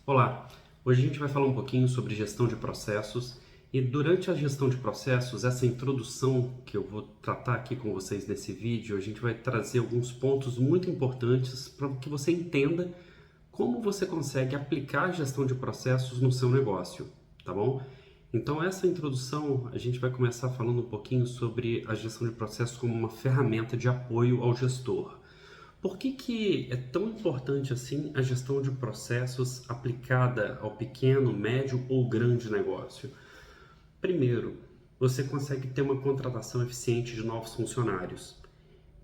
Olá, hoje a gente vai falar um pouquinho sobre gestão de processos e durante a gestão de processos, essa introdução que eu vou tratar aqui com vocês nesse vídeo, a gente vai trazer alguns pontos muito importantes para que você entenda como você consegue aplicar a gestão de processos no seu negócio, tá bom? Então essa introdução a gente vai começar falando um pouquinho sobre a gestão de processos como uma ferramenta de apoio ao gestor. Por que é tão importante assim a gestão de processos aplicada ao pequeno, médio ou grande negócio? Primeiro, você consegue ter uma contratação eficiente de novos funcionários.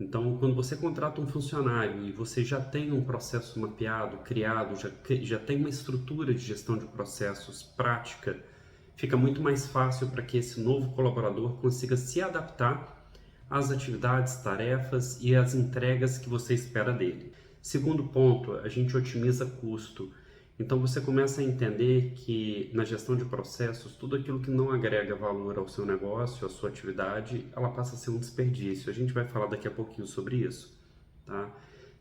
Então, quando você contrata um funcionário e você já tem um processo mapeado, criado, já tem uma estrutura de gestão de processos prática, fica muito mais fácil para que esse novo colaborador consiga se adaptar às atividades, tarefas e às entregas que você espera dele. Segundo ponto, a gente otimiza custo. Então você começa a entender que na gestão de processos, tudo aquilo que não agrega valor ao seu negócio, à sua atividade, ela passa a ser um desperdício. A gente vai falar daqui a pouquinho sobre isso, tá?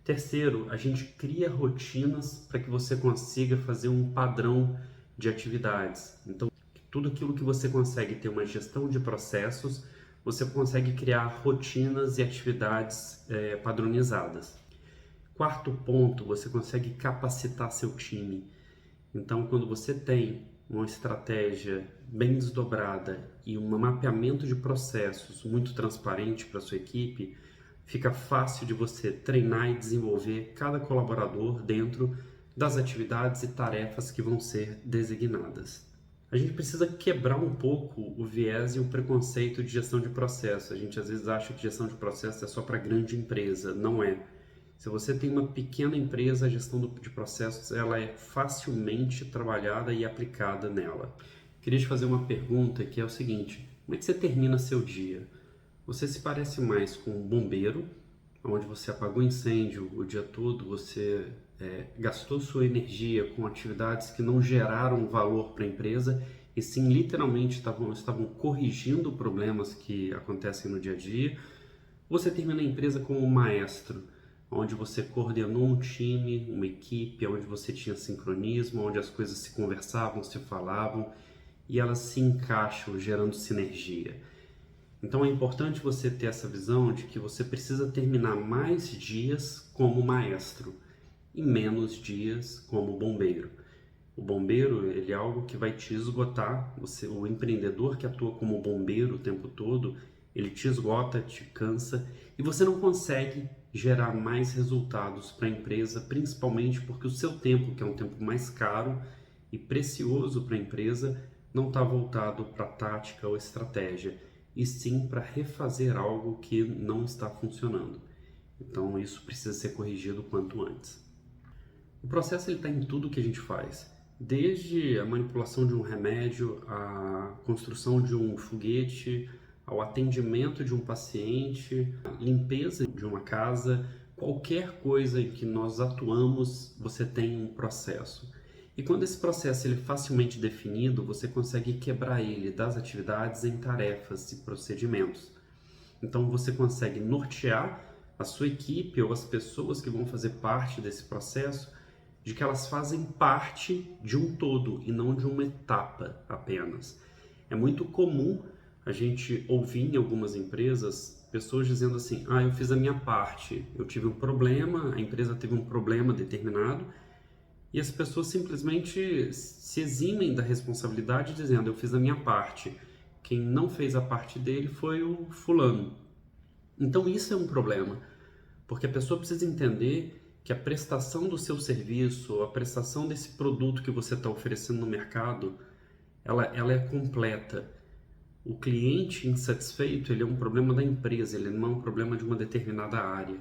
Terceiro, a gente cria rotinas para que você consiga fazer um padrão de atividades. Então, tudo aquilo que você consegue ter uma gestão de processos, você consegue criar rotinas e atividades padronizadas. Quarto ponto, você consegue capacitar seu time. Então, quando você tem uma estratégia bem desdobrada e um mapeamento de processos muito transparente para a sua equipe, fica fácil de você treinar e desenvolver cada colaborador dentro das atividades e tarefas que vão ser designadas. A gente precisa quebrar um pouco o viés e o preconceito de gestão de processo. A gente às vezes acha que gestão de processo é só para grande empresa. Não é. Se você tem uma pequena empresa, a gestão de processos ela é facilmente trabalhada e aplicada nela. Queria te fazer uma pergunta que é o seguinte: como é que você termina seu dia? Você se parece mais com um bombeiro, onde você apagou incêndio o dia todo, você gastou sua energia com atividades que não geraram valor para a empresa e sim literalmente estavam corrigindo problemas que acontecem no dia a dia? Você termina a empresa como um maestro, onde você coordenou um time, uma equipe, onde você tinha sincronismo, onde as coisas se conversavam, se falavam e elas se encaixam, gerando sinergia. Então é importante você ter essa visão de que você precisa terminar mais dias como maestro e menos dias como bombeiro. O bombeiro ele é algo que vai te esgotar. O empreendedor que atua como bombeiro o tempo todo, ele te esgota, te cansa e você não consegue gerar mais resultados para a empresa, principalmente porque o seu tempo, que é um tempo mais caro e precioso para a empresa, não está voltado para tática ou estratégia, e sim para refazer algo que não está funcionando. Então isso precisa ser corrigido o quanto antes. O processo está em tudo que a gente faz, desde a manipulação de um remédio, a construção de um foguete, ao atendimento de um paciente, a limpeza de uma casa, qualquer coisa em que nós atuamos, você tem um processo. E quando esse processo ele é facilmente definido, você consegue quebrar ele das atividades em tarefas e procedimentos. Então você consegue nortear a sua equipe ou as pessoas que vão fazer parte desse processo de que elas fazem parte de um todo e não de uma etapa apenas. É muito comum a gente ouvir em algumas empresas pessoas dizendo assim: eu fiz a minha parte, eu tive um problema, a empresa teve um problema determinado, e as pessoas simplesmente se eximem da responsabilidade dizendo: eu fiz a minha parte, quem não fez a parte dele foi o fulano. Então isso é um problema, porque a pessoa precisa entender que a prestação do seu serviço, a prestação desse produto que você está oferecendo no mercado, ela é completa. O cliente insatisfeito, ele é um problema da empresa, ele não é um problema de uma determinada área.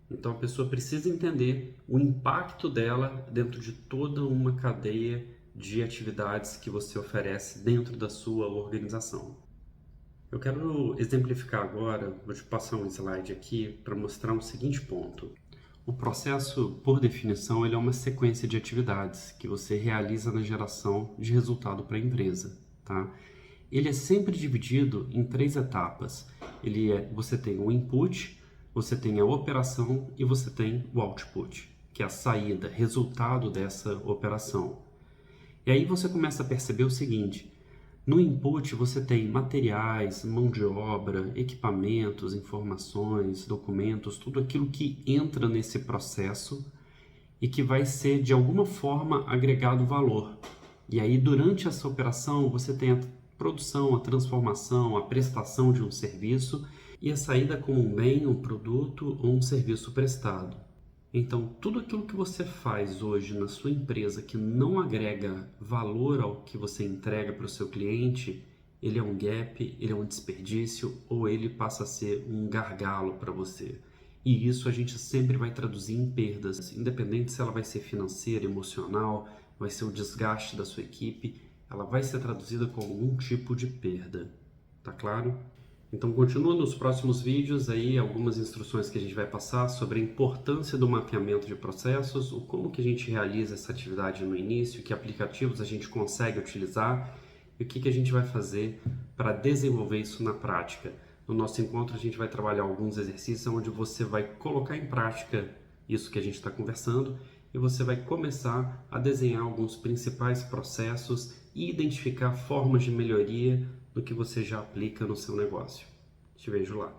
Então a pessoa precisa entender o impacto dela dentro de toda uma cadeia de atividades que você oferece dentro da sua organização. Eu quero exemplificar agora, vou te passar um slide aqui para mostrar um seguinte ponto. O processo, por definição, ele é uma sequência de atividades que você realiza na geração de resultado para a empresa, tá? Ele é sempre dividido em 3 etapas. Você tem o input, você tem a operação e você tem o output, que é a saída, resultado dessa operação. E aí você começa a perceber o seguinte: no input você tem materiais, mão de obra, equipamentos, informações, documentos, tudo aquilo que entra nesse processo e que vai ser de alguma forma agregado valor. E aí durante essa operação você tem a produção, a transformação, a prestação de um serviço e a saída como um bem, um produto ou um serviço prestado. Então, tudo aquilo que você faz hoje na sua empresa que não agrega valor ao que você entrega para o seu cliente, ele é um gap, ele é um desperdício ou ele passa a ser um gargalo para você. E isso a gente sempre vai traduzir em perdas, independente se ela vai ser financeira, emocional, vai ser o desgaste da sua equipe, ela vai ser traduzida com algum tipo de perda. Tá claro? Então continua nos próximos vídeos aí algumas instruções que a gente vai passar sobre a importância do mapeamento de processos, o como que a gente realiza essa atividade no início, que aplicativos a gente consegue utilizar e o que a gente vai fazer para desenvolver isso na prática. No nosso encontro a gente vai trabalhar alguns exercícios onde você vai colocar em prática isso que a gente está conversando e você vai começar a desenhar alguns principais processos e identificar formas de melhoria do que você já aplica no seu negócio. Te vejo lá.